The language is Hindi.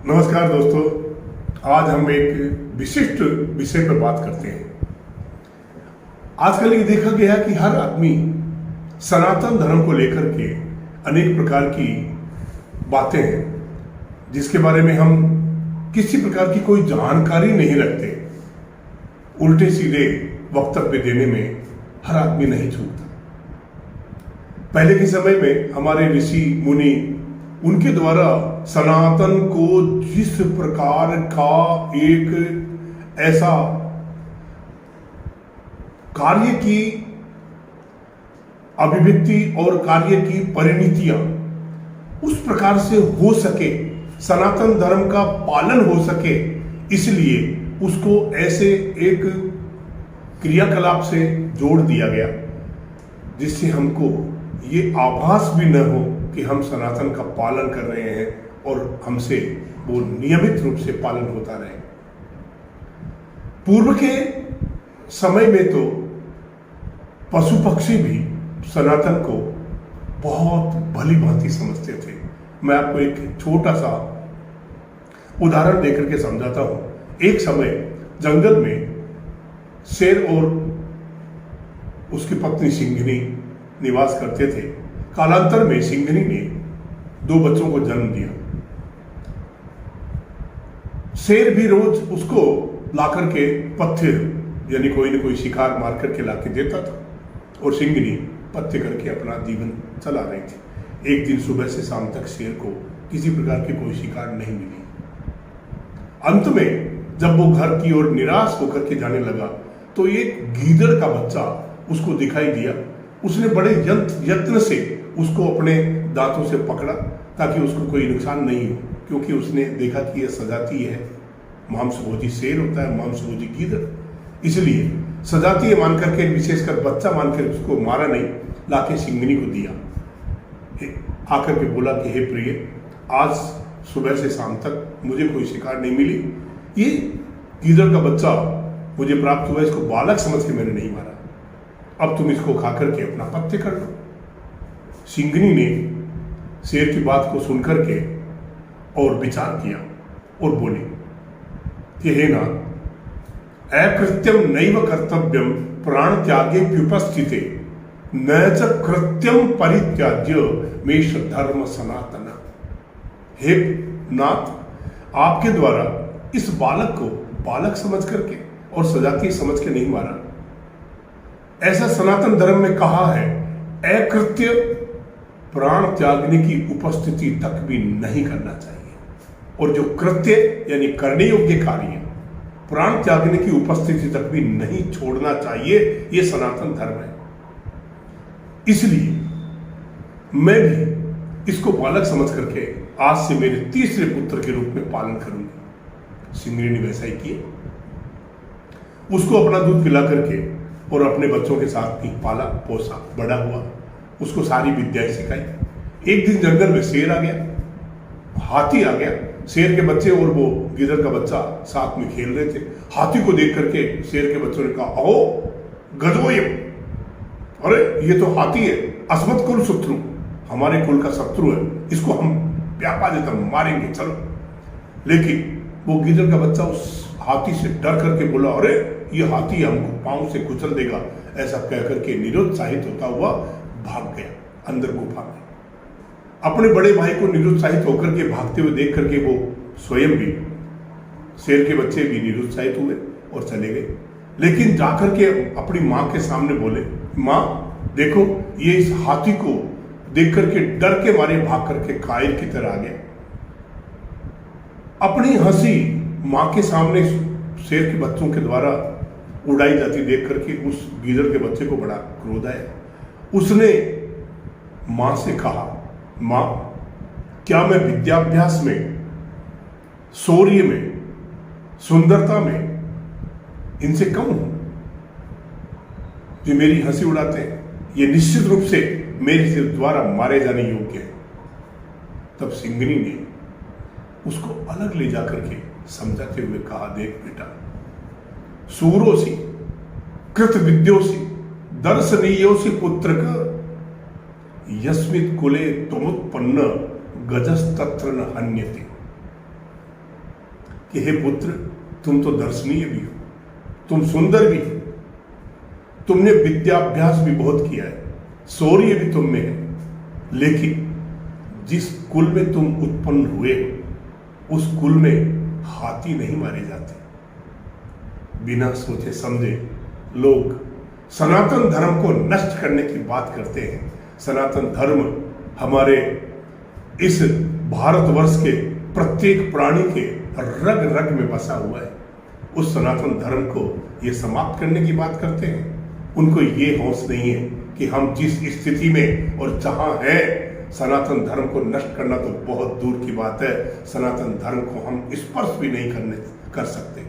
नमस्कार दोस्तों, आज हम एक विशिष्ट विषय पर बात करते हैं। आजकल ये देखा गया कि हर आदमी सनातन धर्म को लेकर के अनेक प्रकार की बातें हैं जिसके बारे में हम किसी प्रकार की कोई जानकारी नहीं रखते। उल्टे सीधे वक्तव्य देने में हर आदमी नहीं चूकता। पहले के समय में हमारे ऋषि मुनि, उनके द्वारा सनातन को जिस प्रकार का एक ऐसा कार्य की अभिव्यक्ति और कार्य की परिणतियां उस प्रकार से हो सके, सनातन धर्म का पालन हो सके, इसलिए उसको ऐसे एक क्रियाकलाप से जोड़ दिया गया जिससे हमको ये आभास भी न हो कि हम सनातन का पालन कर रहे हैं और हमसे वो नियमित रूप से पालन होता रहे। पूर्व के समय में तो पशु पक्षी भी सनातन को बहुत भली भांति समझते थे। मैं आपको एक छोटा सा उदाहरण देकर के समझाता हूं। एक समय जंगल में शेर और उसकी पत्नी सिंघनी निवास करते थे। कालांतर में सिंघनी ने 2 बच्चों को जन्म दिया। शेर भी रोज उसको लाकर के पत्थर यानी कोई न कोई शिकार मार करके लाके देता था और सिंघनी पत्ते करके अपना जीवन चला रही थी। एक दिन सुबह से शाम तक शेर को किसी प्रकार की कोई शिकार नहीं मिली। अंत में जब वो घर की ओर निराश होकर के जाने लगा तो एक गीदड़ का बच्चा उसको दिखाई दिया। उसने बड़े यत्न से उसको अपने दांतों से पकड़ा ताकि उसको कोई नुकसान नहीं हो, क्योंकि उसने देखा कि यह सजातीय है, मांसभोजी शेर होता है, मांसभोजी गीदड़, इसलिए सजातीय मान करके, विशेषकर बच्चा मानकर उसको मारा नहीं, लाके सिंघनी को दिया। आकर के बोला कि हे प्रिय, आज सुबह से शाम तक मुझे कोई शिकार नहीं मिली, ये गीदड़ का बच्चा मुझे प्राप्त हुआ, इसको बालक समझ के मैंने नहीं मारा, अब तुम इसको खा करके अपना पत्ते कर लो। सिंघनी ने शेर की बात को सुनकर के और विचार किया और बोली कि हे नाथ, अकृत्यम नैव कर्तव्यम प्राण त्यागे व्युपस्थिते न च कृत्यम परित्याज्य मेष धर्म सनातन। हे नाथ, आपके द्वारा इस बालक को बालक समझ करके और सजातीय समझ के नहीं मारा। ऐसा सनातन धर्म में कहा है, अकृत्य प्राण त्यागने की उपस्थिति तक भी नहीं करना चाहिए, और जो कृत्य यानी करने योग्य कार्य प्राण त्यागने की उपस्थिति तक भी नहीं छोड़ना चाहिए, यह सनातन धर्म है। इसलिए मैं भी इसको बालक समझ करके आज से मेरे तीसरे पुत्र के रूप में पालन करूंगी। सिंघनी ने वैसा ही किया, उसको अपना दूध पिला करके और अपने बच्चों के साथ भी पाला पोसा, बड़ा हुआ, उसको सारी विद्याएं सिखाई। एक दिन जंगल में शेर आ गया, हाथी आ गया। शेर के बच्चे और वो गिदड़ का बच्चा साथ में खेल रहे थे। हाथी को देख करके शेर के बच्चों ने कहा, अहो गधो, ये अरे ये तो हाथी है, अस्मत् कुल शत्रु, हमारे कुल का शत्रु है, इसको हम व्यापा देता मारेंगे, चलो। लेकिन वो गिदड़ का बच्चा उस हाथी से डर करके बोला, अरे ये हाथी हमको पांव से कुचल देगा, ऐसा कहकर के निरुत्साहित होता हुआ भाग गया अंदर गुफा में। अपने बड़े भाई को निरुत्साहित होकर के भागते हुए देख करके वो स्वयं भी, शेर के बच्चे भी निरुत्साहित हुए और चले गए। लेकिन जाकर के अपनी माँ के सामने बोले, माँ देखो, ये इस हाथी को देख करके डर के मारे भाग करके कायर की तरह आ गया। अपनी हंसी माँ के सामने शेर के बच्चों के द्वारा उड़ाई जाती देख करके उस गीदड़ के बच्चे को बड़ा क्रोध आया। उसने मां से कहा, मां, क्या मैं विद्याभ्यास में, शौर्य में, सुंदरता में इनसे कम हूं? जो मेरी हंसी उड़ाते हैं ये निश्चित रूप से मेरे द्वारा मारे जाने योग्य है। तब सिंघनी ने उसको अलग ले जाकर के समझाते हुए कहा, देख बेटा, सूरोसी कृत विद्योसी दर्शनीयोसी पुत्र यस्मित कुले त्वमुत्पन्न गजस्तत्र न हन्यते। कि हे पुत्र, तुम तो दर्शनीय भी हो, तुम सुंदर भी हो, तुमने विद्याभ्यास भी बहुत किया है, शौर्य भी तुम में है, लेकिन जिस कुल में तुम उत्पन्न हुए हो उस कुल में हाथी नहीं मारे जाते। बिना सोचे समझे लोग सनातन धर्म को नष्ट करने की बात करते हैं। सनातन धर्म हमारे इस भारतवर्ष के प्रत्येक प्राणी के रग रग में बसा हुआ है। उस सनातन धर्म को ये समाप्त करने की बात करते हैं। उनको ये होश नहीं है कि हम जिस स्थिति में और जहां हैं, सनातन धर्म को नष्ट करना तो बहुत दूर की बात है, सनातन धर्म को हम स्पर्श भी नहीं कर सकते।